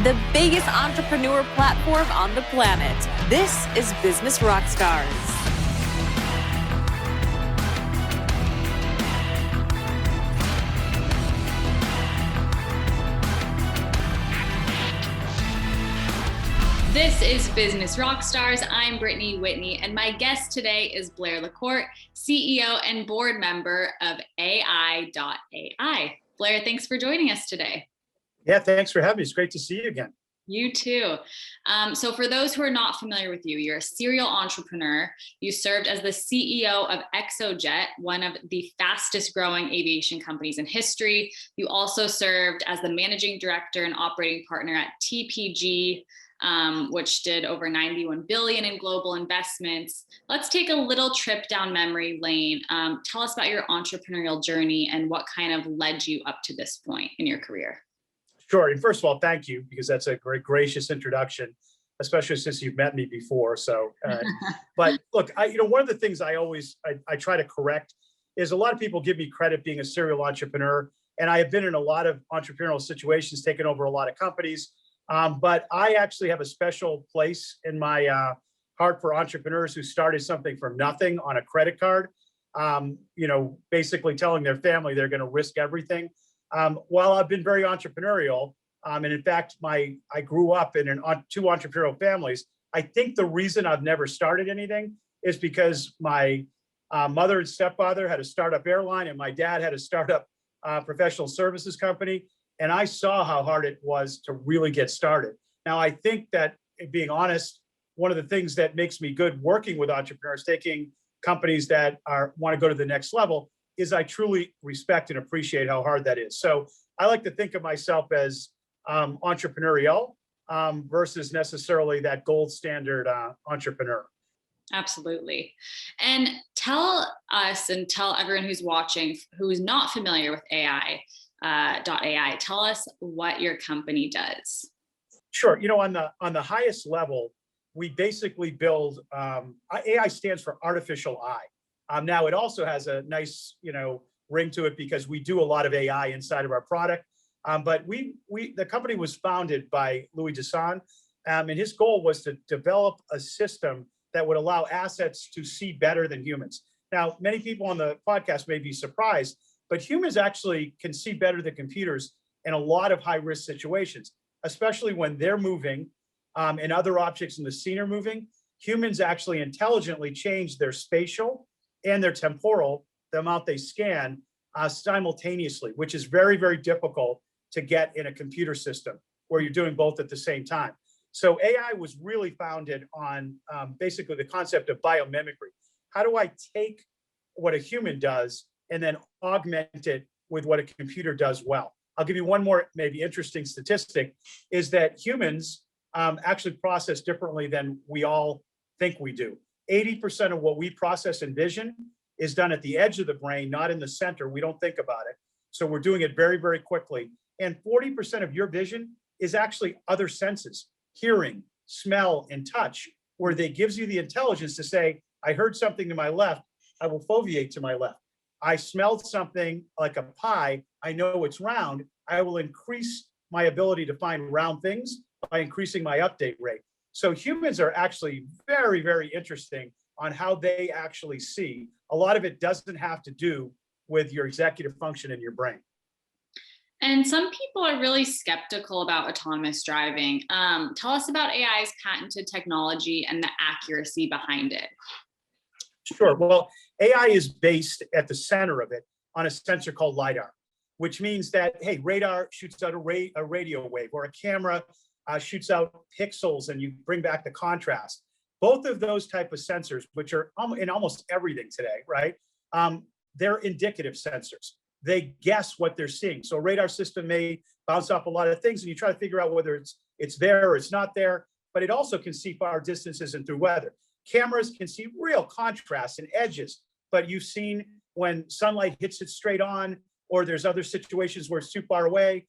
the biggest entrepreneur platform on the planet. This is Business Rockstars. This is Business Rockstars. I'm Brittany Whitney, and my guest today is Blair LaCorte, CEO and board member of AEye. Blair, thanks for joining us today. Yeah, thanks for having me. It's great to see you again. You too. So for those who are not familiar with you, you're a serial entrepreneur. You served as the CEO of XOJET, one of the fastest growing aviation companies in history. You also served as the managing director and operating partner at TPG, which did over 91 billion in global investments. Let's take a little trip down memory lane. Tell us about your entrepreneurial journey and what kind of led you up to this point in your career. Sure. And first of all, thank you, because that's a very gracious introduction, especially since you've met me before. So, but look, one of the things I try to correct is a lot of people give me credit being a serial entrepreneur, and I have been in a lot of entrepreneurial situations, taken over a lot of companies. But I actually have a special place in my heart for entrepreneurs who started something from nothing on a credit card, basically telling their family they're going to risk everything. While I've been very entrepreneurial, and in fact, I grew up in two entrepreneurial families, I think the reason I've never started anything is because my mother and stepfather had a startup airline, and my dad had a startup professional services company. And I saw how hard it was to really get started. Now, I think that, being honest, one of the things that makes me good working with entrepreneurs, taking companies that want to go to the next level, is I truly respect and appreciate how hard that is. So I like to think of myself as entrepreneurial versus necessarily that gold standard entrepreneur. Absolutely. And tell us and tell everyone who's watching, who's not familiar with AEye, tell us what your company does. Sure. On the highest level, we basically build, AEye stands for artificial eye. Now it also has a nice, ring to it because we do a lot of AI inside of our product. But the company was founded by Louis Dassin, and his goal was to develop a system that would allow assets to see better than humans. Now, many people on the podcast may be surprised, but humans actually can see better than computers in a lot of high-risk situations, especially when they're moving and other objects in the scene are moving. Humans actually intelligently change their spatial and their temporal, the amount they scan, simultaneously, which is very, very difficult to get in a computer system where you're doing both at the same time. So AEye was really founded on basically the concept of biomimicry. How do I take what a human does and then augment it with what a computer does well? I'll give you one more maybe interesting statistic, is that humans actually process differently than we all think we do. 80% of what we process in vision is done at the edge of the brain, not in the center. We don't think about it. So we're doing it very, very quickly. And 40% of your vision is actually other senses, hearing, smell, and touch, where they gives you the intelligence to say, I heard something to my left, I will foveate to my left. I smelled something like a pie, I know it's round, I will increase my ability to find round things by increasing my update rate. So humans are actually very, very interesting on how they actually see. A lot of it doesn't have to do with your executive function in your brain. And some people are really skeptical about autonomous driving. Tell us about AEye's patented technology and the accuracy behind it. Sure. Well, AEye is based at the center of it on a sensor called LiDAR, which means that, hey, radar shoots out a radio wave, or a camera shoots out pixels and you bring back the contrast. Both of those type of sensors, which are in almost everything today, right? They're indicative sensors. They guess what they're seeing. So a radar system may bounce off a lot of things and you try to figure out whether it's there or it's not there, but it also can see far distances and through weather. Cameras can see real contrast and edges, but you've seen when sunlight hits it straight on, or there's other situations where it's too far away,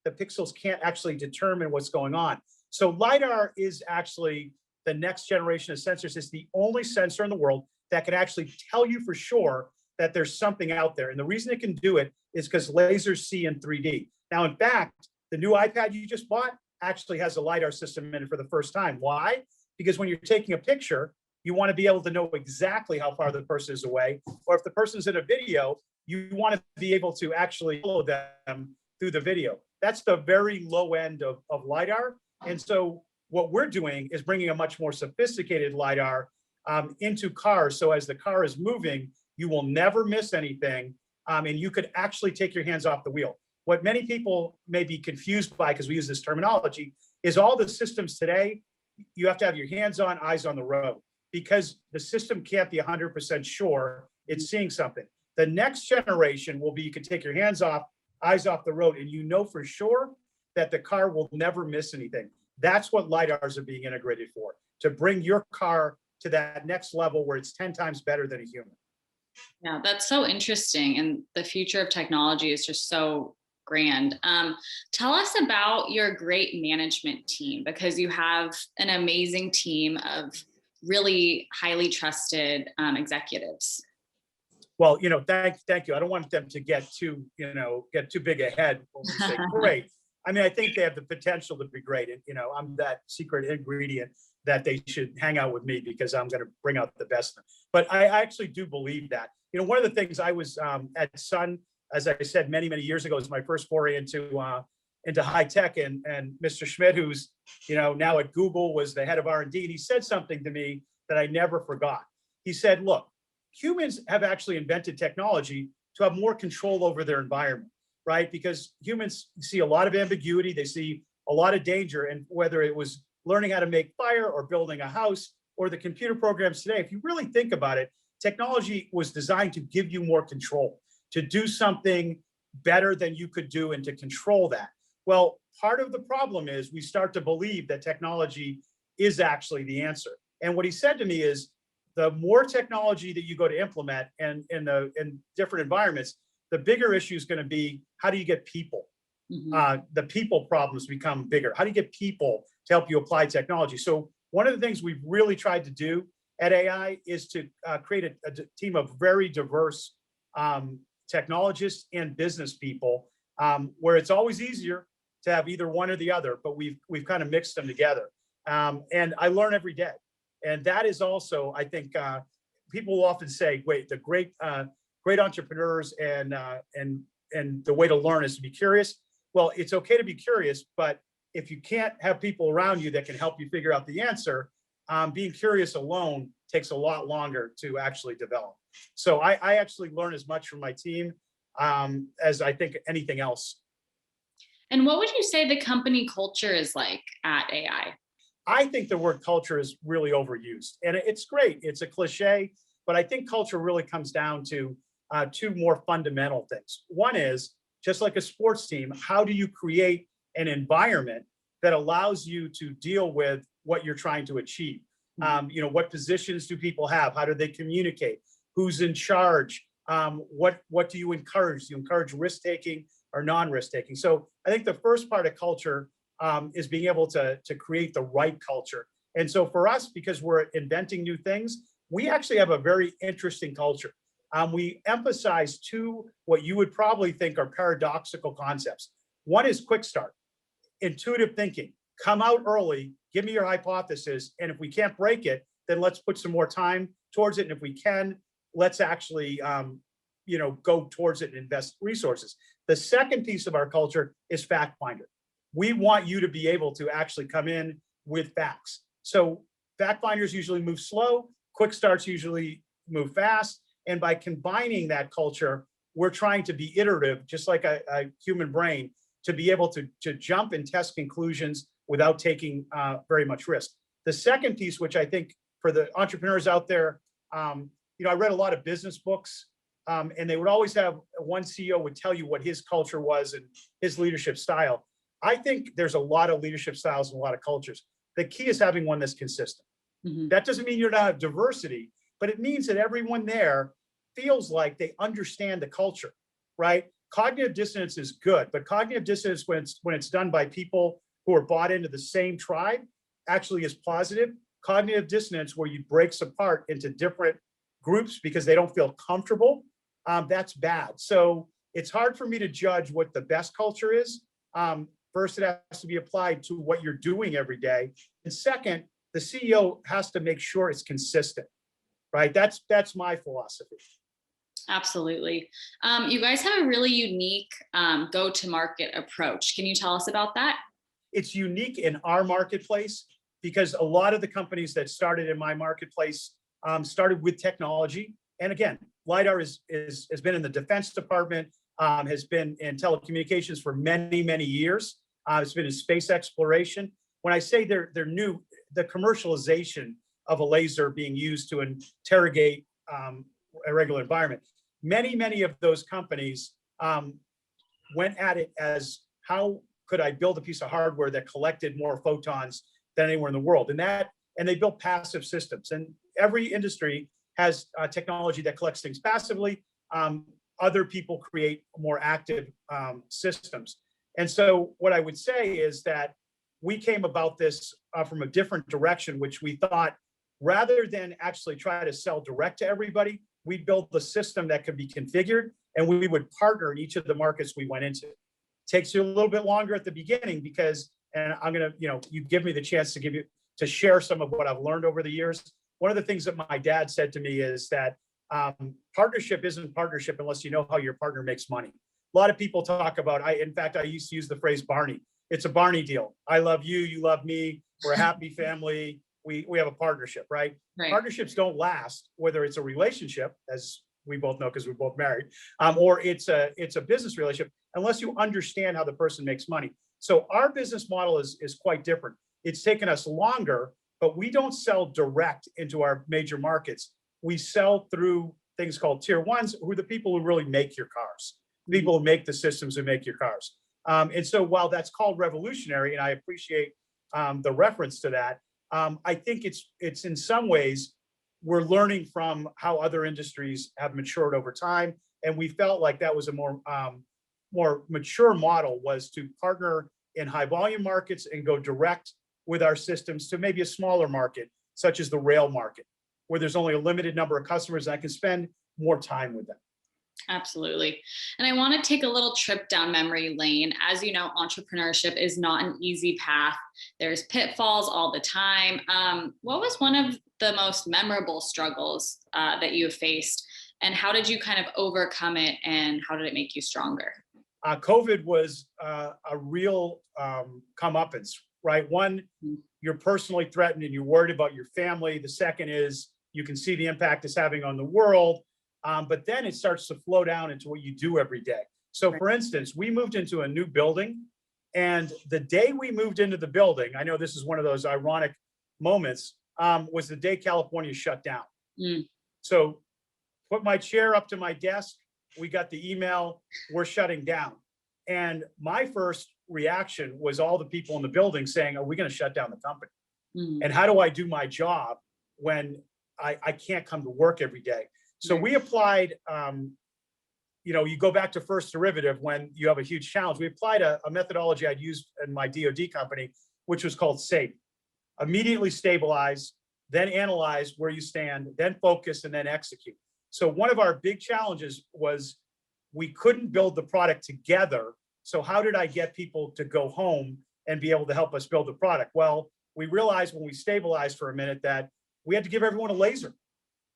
the pixels can't actually determine what's going on. So LiDAR is actually the next generation of sensors. It's the only sensor in the world that can actually tell you for sure that there's something out there. And the reason it can do it is because lasers see in 3D. Now, in fact, the new iPad you just bought actually has a LiDAR system in it for the first time. Why? Because when you're taking a picture, you want to be able to know exactly how far the person is away. Or if the person's in a video, you want to be able to actually follow them through the video. That's the very low end of LiDAR. And so what we're doing is bringing a much more sophisticated LiDAR into cars. So as the car is moving, you will never miss anything. And you could actually take your hands off the wheel. What many people may be confused by, because we use this terminology, is all the systems today, you have to have your hands on, eyes on the road, because the system can't be 100% sure it's seeing something. The next generation will be, you can take your hands off, eyes off the road, and you know for sure that the car will never miss anything. That's what LiDARs are being integrated for, to bring your car to that next level where it's 10 times better than a human. Yeah, that's so interesting. And the future of technology is just so grand. Tell us about your great management team, because you have an amazing team of really highly trusted executives. Well, thank you. I don't want them to get too big ahead when we say great. I mean, I think they have the potential to be great. And, I'm that secret ingredient that they should hang out with me because I'm going to bring out the best. But I actually do believe that. One of the things I was at Sun, as I said, many, many years ago, was my first foray into high tech. And Mr. Schmidt, who's, now at Google, was the head of R&D. And he said something to me that I never forgot. He said, look, humans have actually invented technology to have more control over their environment, right? Because humans see a lot of ambiguity. They see a lot of danger. And whether it was learning how to make fire or building a house or the computer programs today, if you really think about it, technology was designed to give you more control, to do something better than you could do and to control that. Well, part of the problem is we start to believe that technology is actually the answer. And what he said to me is, the more technology that you go to implement and in different environments, the bigger issue is going to be, how do you get people? The people problems become bigger. How do you get people to help you apply technology? So one of the things we've really tried to do at AEye is to create a team of very diverse technologists and business people, where it's always easier to have either one or the other, but we've kind of mixed them together. And I learn every day. And that is also, I think, people will often say, wait, the great entrepreneurs and the way to learn is to be curious. Well, it's okay to be curious, but if you can't have people around you that can help you figure out the answer, being curious alone takes a lot longer to actually develop. So I actually learn as much from my team as I think anything else. And what would you say the company culture is like at AEye? I think the word culture is really overused, and it's great. It's a cliche, but I think culture really comes down to two more fundamental things. One is, just like a sports team, how do you create an environment that allows you to deal with what you're trying to achieve? What positions do people have? How do they communicate? Who's in charge? What do you encourage? Do you encourage risk-taking or non-risk-taking? So I think the first part of culture is being able to create the right culture. And so for us, because we're inventing new things, we actually have a very interesting culture. We emphasize two, what you would probably think are paradoxical concepts. One is quick start, intuitive thinking. Come out early, give me your hypothesis, and if we can't break it, then let's put some more time towards it. And if we can, let's actually go towards it and invest resources. The second piece of our culture is fact finder. We want you to be able to actually come in with facts. So fact finders usually move slow, quick starts usually move fast. And by combining that culture, we're trying to be iterative, just like a human brain, to be able to jump and test conclusions without taking very much risk. The second piece, which I think for the entrepreneurs out there, I read a lot of business books, and they would always have one CEO would tell you what his culture was and his leadership style. I think there's a lot of leadership styles and a lot of cultures. The key is having one that's consistent. That doesn't mean you're not have diversity, but it means that everyone there feels like they understand the culture, right? Cognitive dissonance is good, but cognitive dissonance, when it's done by people who are bought into the same tribe, actually is positive. Cognitive dissonance, where you breaks apart into different groups because they don't feel comfortable, that's bad. So it's hard for me to judge what the best culture is. First, it has to be applied to what you're doing every day. And second, the CEO has to make sure it's consistent, right? That's my philosophy. Absolutely. You guys have a really unique go-to-market approach. Can you tell us about that? It's unique in our marketplace because a lot of the companies that started in my marketplace started with technology. And again, LiDAR has been in the Defense Department, has been in telecommunications for many, many years. It's been in space exploration. When I say they're new, the commercialization of a laser being used to interrogate a regular environment, many of those companies went at it as, how could I build a piece of hardware that collected more photons than anywhere in the world? And they built passive systems. And every industry has technology that collects things passively. Other people create more active systems. And so what I would say is that we came about this from a different direction, which we thought, rather than actually try to sell direct to everybody, we'd build the system that could be configured, and we would partner in each of the markets we went into. Takes you a little bit longer at the beginning because, and I'm gonna, you give me the chance to share some of what I've learned over the years. One of the things that my dad said to me is that partnership isn't partnership unless you know how your partner makes money. A lot of people talk about, in fact, I used to use the phrase Barney. It's a Barney deal. I love you, you love me, we're a happy family, we have a partnership, right? Partnerships don't last, whether it's a relationship, as we both know because we're both married, or it's a business relationship, unless you understand how the person makes money. So our business model is quite different. It's taken us longer, but we don't sell direct into our major markets. We sell through things called tier ones, who are the people who really make your cars, people who make the systems who make your cars. And so while that's called revolutionary, and I appreciate the reference to that, I think it's in some ways, we're learning from how other industries have matured over time. And we felt like that was a more mature model, was to partner in high volume markets and go direct with our systems to maybe a smaller market, such as the rail market, where there's only a limited number of customers and I can spend more time with them. Absolutely. And I want to take a little trip down memory lane. As you know, entrepreneurship is not an easy path. There's pitfalls all the time. What was one of the most memorable struggles that you have faced, and how did you kind of overcome it, and how did it make you stronger? COVID was a real comeuppance, right? One, you're personally threatened and you're worried about your family. The second is you can see the impact it's having on the world. But then it starts to flow down into what you do every day. So for instance, we moved into a new building, and the day we moved into the building, I know this is one of those ironic moments, was the day California shut down. So put my chair up to my desk, we got the email, we're shutting down. And my first reaction was all the people in the building saying, are we going to shut down the company? And how do I do my job when I can't come to work every day? So we applied, you go back to first derivative when you have a huge challenge. We applied a methodology I'd used in my DoD company, which was called SAFE. Immediately stabilize, then analyze where you stand, then focus, and then execute. So one of our big challenges was we couldn't build the product together. So how did I get people to go home and be able to help us build the product? Well, we realized when we stabilized for a minute that we had to give everyone a laser.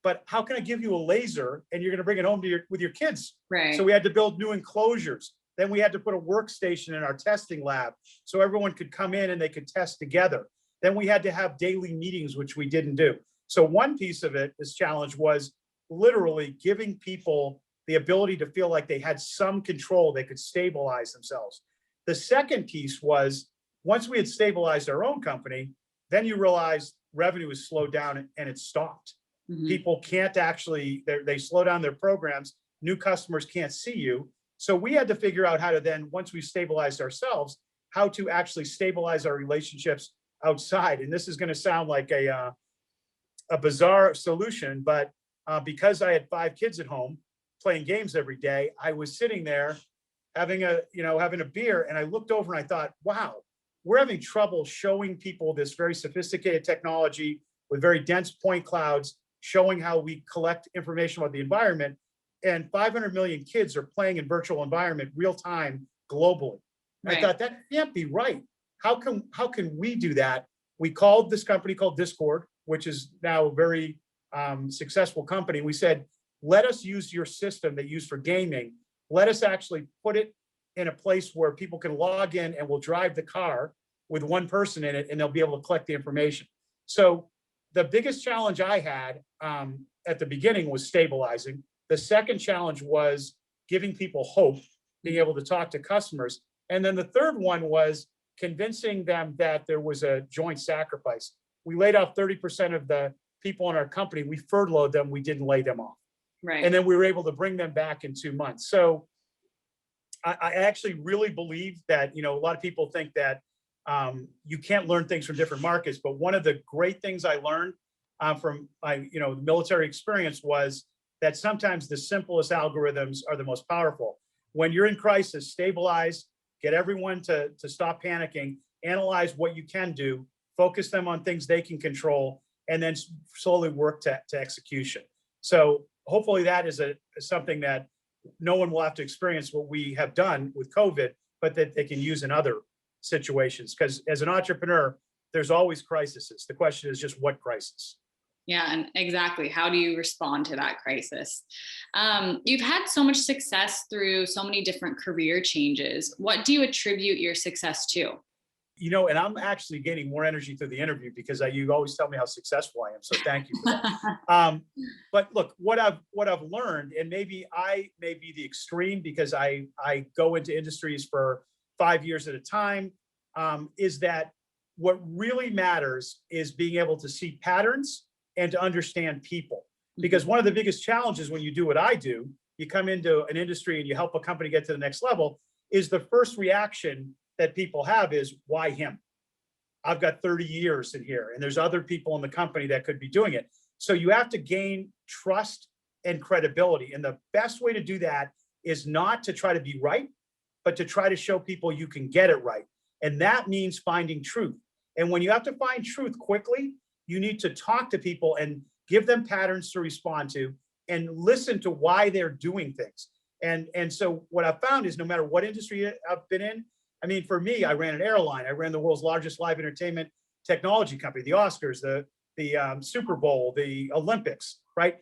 But how can I give you a laser and you're going to bring it home to with your kids? Right. So we had to build new enclosures. Then we had to put a workstation in our testing lab so everyone could come in and they could test together. Then we had to have daily meetings, which we didn't do. So one piece of it, this challenge, was literally giving people the ability to feel like they had some control, they could stabilize themselves. The second piece was, once we had stabilized our own company, then you realize revenue has slowed down and it stopped. People can't actually, they slow down their programs. New customers can't see you. So we had to figure out how to then, once we stabilized ourselves, how to actually stabilize our relationships outside. And this is going to sound like a bizarre solution, but because I had 5 kids at home playing games every day, I was sitting there having a beer, and I looked over and I thought, wow, we're having trouble showing people this very sophisticated technology with very dense point clouds, showing how we collect information about the environment. And 500 million kids are playing in virtual environment real time globally. Right. I thought that can't be right. How can we do that? We called this company called Discord, which is now a very successful company. We said, let us use your system that you use for gaming. Let us actually put it in a place where people can log in and we'll drive the car with one person in it and they'll be able to collect the information. So the biggest challenge I had at the beginning was stabilizing. The second challenge was giving people hope, being able to talk to customers. And then the third one was convincing them that there was a joint sacrifice. We laid off 30% of the people in our company. We furloughed them. We didn't lay them off. Right. And then we were able to bring them back in 2 months. So I actually really believe that, a lot of people think that you can't learn things from different markets. But one of the great things I learned from my, the military experience was that sometimes the simplest algorithms are the most powerful. When you're in crisis, stabilize, get everyone to stop panicking, analyze what you can do, focus them on things they can control, and then slowly work to execution. So hopefully that is something that no one will have to experience what we have done with COVID, but that they can use in other situations. Because as an entrepreneur, there's always crises. The question is just what crisis? Yeah, and exactly. How do you respond to that crisis? You've had so much success through so many different career changes. What do you attribute your success to? And I'm actually gaining more energy through the interview because you always tell me how successful I am. So thank you for that. But look, what I've learned, and maybe I may be the extreme because I go into industries for 5 years at a time, is that what really matters is being able to see patterns and to understand people. Because one of the biggest challenges when you do what I do, you come into an industry and you help a company get to the next level, is the first reaction that people have is, why him? I've got 30 years in here and there's other people in the company that could be doing it. So you have to gain trust and credibility. And the best way to do that is not to try to be right, but to try to show people you can get it right. And that means finding truth. And when you have to find truth quickly, you need to talk to people and give them patterns to respond to and listen to why they're doing things. And so what I've found is no matter what industry I've been in, I mean, for me, I ran an airline. I ran the world's largest live entertainment technology company, the Oscars, the Super Bowl, the Olympics, right?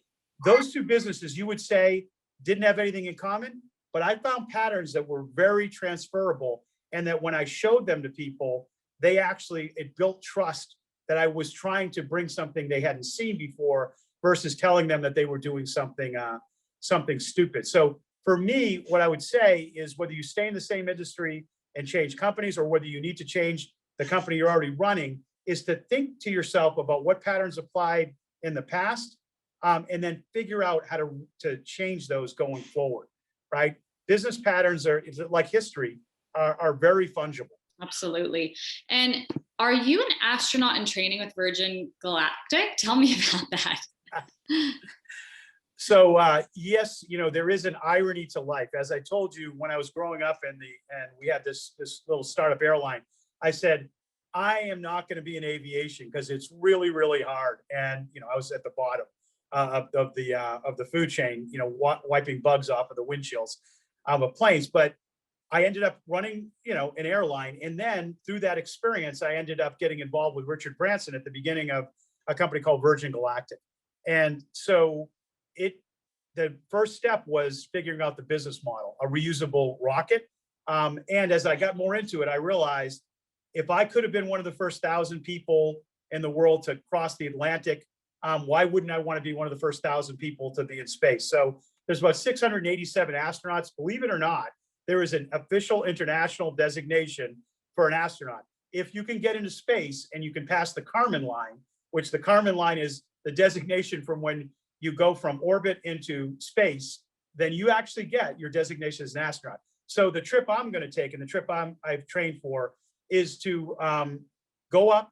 Those two businesses you would say didn't have anything in common, but I found patterns that were very transferable. And that when I showed them to people, it built trust that I was trying to bring something they hadn't seen before versus telling them that they were doing something stupid. So for me, what I would say is whether you stay in the same industry and change companies or whether you need to change the company you're already running, is to think to yourself about what patterns applied in the past and then figure out how to change those going forward, right? Business patterns are like history, are very fungible. Absolutely. And are you an astronaut in training with Virgin Galactic? Tell me about that. So yes, there is an irony to life. As I told you, when I was growing up and we had this little startup airline, I said, I am not going to be in aviation because it's really, really hard. And, I was at the bottom of the food chain, wiping bugs off of the windshields of planes. But I ended up running, an airline. And then through that experience, I ended up getting involved with Richard Branson at the beginning of a company called Virgin Galactic. And so the first step was figuring out the business model, a reusable rocket. And as I got more into it, I realized if I could have been one of the first 1,000 people in the world to cross the Atlantic, why wouldn't I want to be one of the first 1,000 people to be in space? So there's about 687 astronauts. Believe it or not, there is an official international designation for an astronaut. If you can get into space and you can pass the Kármán line, which the Kármán line is the designation from when you go from orbit into space, then you actually get your designation as an astronaut. So the trip I'm going to take and the trip I've trained for is to go up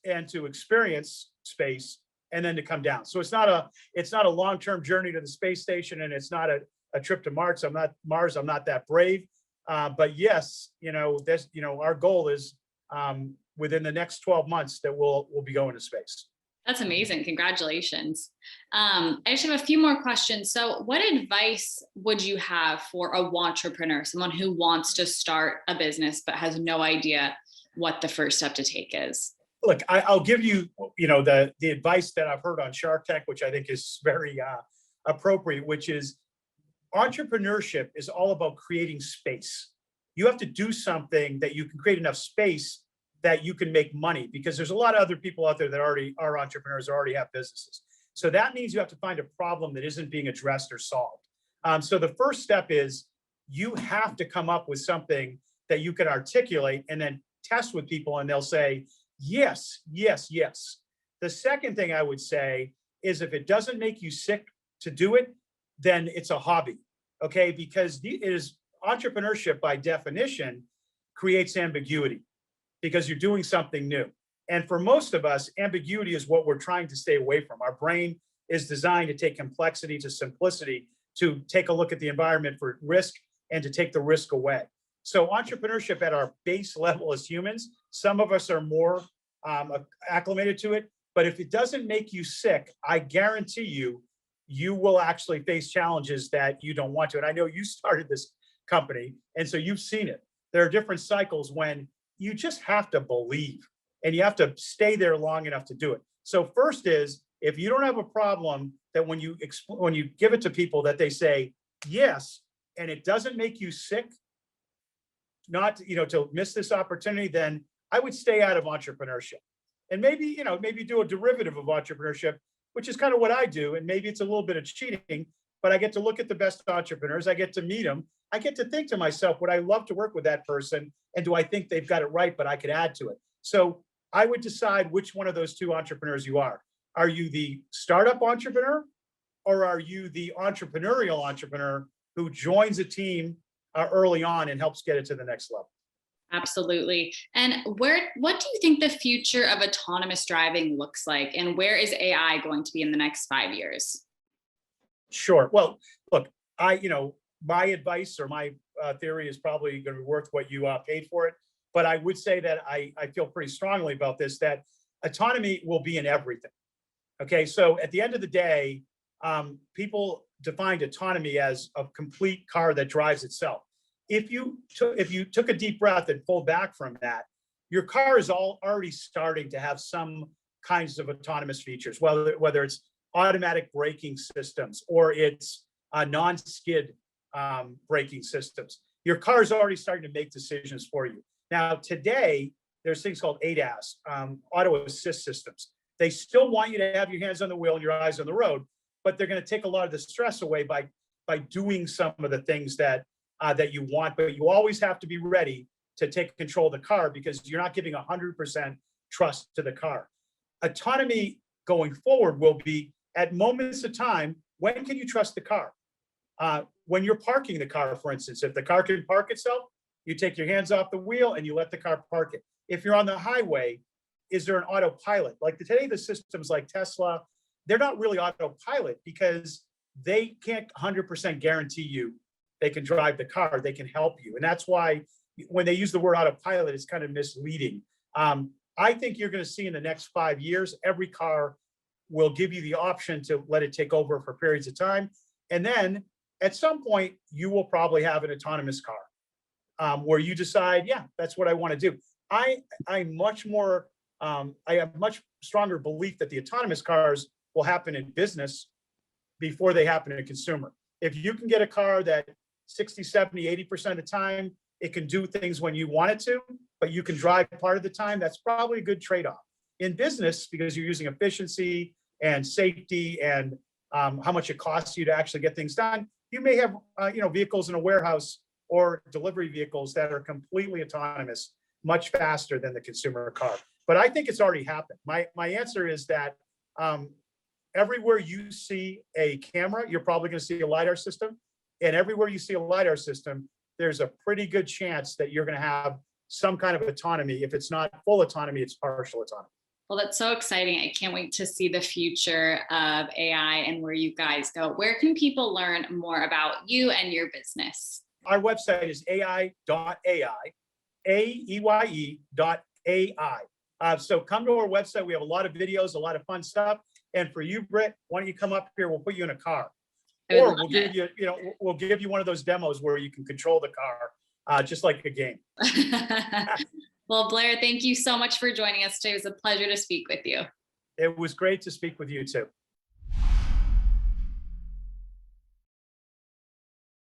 and to experience space and then to come down. So it's not a long-term journey to the space station, and it's not a trip to Mars. I'm not that brave. But yes, our goal is within the next 12 months that we'll be going to space. That's amazing. Congratulations. I just have a few more questions. So what advice would you have for a entrepreneur, someone who wants to start a business but has no idea what the first step to take is? Look, I'll give you, the advice that I've heard on Shark Tank, which I think is very appropriate, which is entrepreneurship is all about creating space. You have to do something that you can create enough space that you can make money, because there's a lot of other people out there that already are entrepreneurs, already have businesses. So that means you have to find a problem that isn't being addressed or solved. So the first step is you have to come up with something that you can articulate and then test with people, and they'll say, yes, yes, yes. The second thing I would say is if it doesn't make you sick to do it, then it's a hobby, okay? Because entrepreneurship by definition creates ambiguity because you're doing something new. And for most of us, ambiguity is what we're trying to stay away from. Our brain is designed to take complexity to simplicity, to take a look at the environment for risk and to take the risk away. So entrepreneurship at our base level as humans, some of us are more acclimated to it, but if it doesn't make you sick, I guarantee you, you will actually face challenges that you don't want to. And I know you started this company, and so you've seen it. There are different cycles when you just have to believe, and you have to stay there long enough to do it. So first is, if you don't have a problem that when you give it to people that they say yes, and it doesn't make you sick, not to miss this opportunity, then I would stay out of entrepreneurship. And maybe do a derivative of entrepreneurship, which is kind of what I do. And maybe it's a little bit of cheating, but I get to look at the best entrepreneurs. I get to meet them. I get to think to myself, would I love to work with that person? And do I think they've got it right, but I could add to it? So I would decide which one of those two entrepreneurs you are. Are you the startup entrepreneur, or are you the entrepreneurial entrepreneur who joins a team early on and helps get it to the next level? Absolutely. And what do you think the future of autonomous driving looks like? And where is AI going to be in the next 5 years? Sure. Well, look, my advice or my theory is probably going to be worth what you paid for it. But I would say that I feel pretty strongly about this, that autonomy will be in everything. Okay. So at the end of the day, people defined autonomy as a complete car that drives itself. If you took a deep breath and pulled back from that, your car is already starting to have some kinds of autonomous features, whether it's automatic braking systems or it's non-skid braking systems. Your car is already starting to make decisions for you. Now, today, there's things called ADAS, auto assist systems. They still want you to have your hands on the wheel and your eyes on the road, but they're going to take a lot of the stress away by doing some of the things that you want. But you always have to be ready to take control of the car, because you're not giving 100% trust to the car. Autonomy going forward will be at moments of time. When can you trust the car? When you're parking the car, for instance, if the car can park itself, you take your hands off the wheel and you let the car park it. If you're on the highway, is there an autopilot? Like today, the systems like Tesla, they're not really autopilot because they can't 100% guarantee you they can drive the car. They can help you. And that's why when they use the word autopilot, it's kind of misleading. I think you're going to see in the next 5 years, every car will give you the option to let it take over for periods of time. And then at some point, you will probably have an autonomous car where you decide, yeah, that's what I want to do. I have much stronger belief that the autonomous cars will happen in business before they happen in consumer. If you can get a car that 60, 70, 80% of the time, it can do things when you want it to, but you can drive part of the time, that's probably a good trade-off. In business, because you're using efficiency and safety and how much it costs you to actually get things done, you may have vehicles in a warehouse or delivery vehicles that are completely autonomous, much faster than the consumer car. But I think it's already happened. My answer is that everywhere you see a camera, you're probably going to see a LiDAR system. And everywhere you see a LiDAR system, there's a pretty good chance that you're going to have some kind of autonomy. If it's not full autonomy, it's partial autonomy. Well, that's so exciting. I can't wait to see the future of AI and where you guys go. Where can people learn more about you and your business? Our website is aeye.ai, AEye.ai. So come to our website. We have a lot of videos, a lot of fun stuff. And for you, Britt, why don't you come up here? We'll put you in a car, or we'll give you, we'll give you one of those demos where you can control the car, just like a game. Well, Blair, thank you so much for joining us today. It was a pleasure to speak with you. It was great to speak with you too.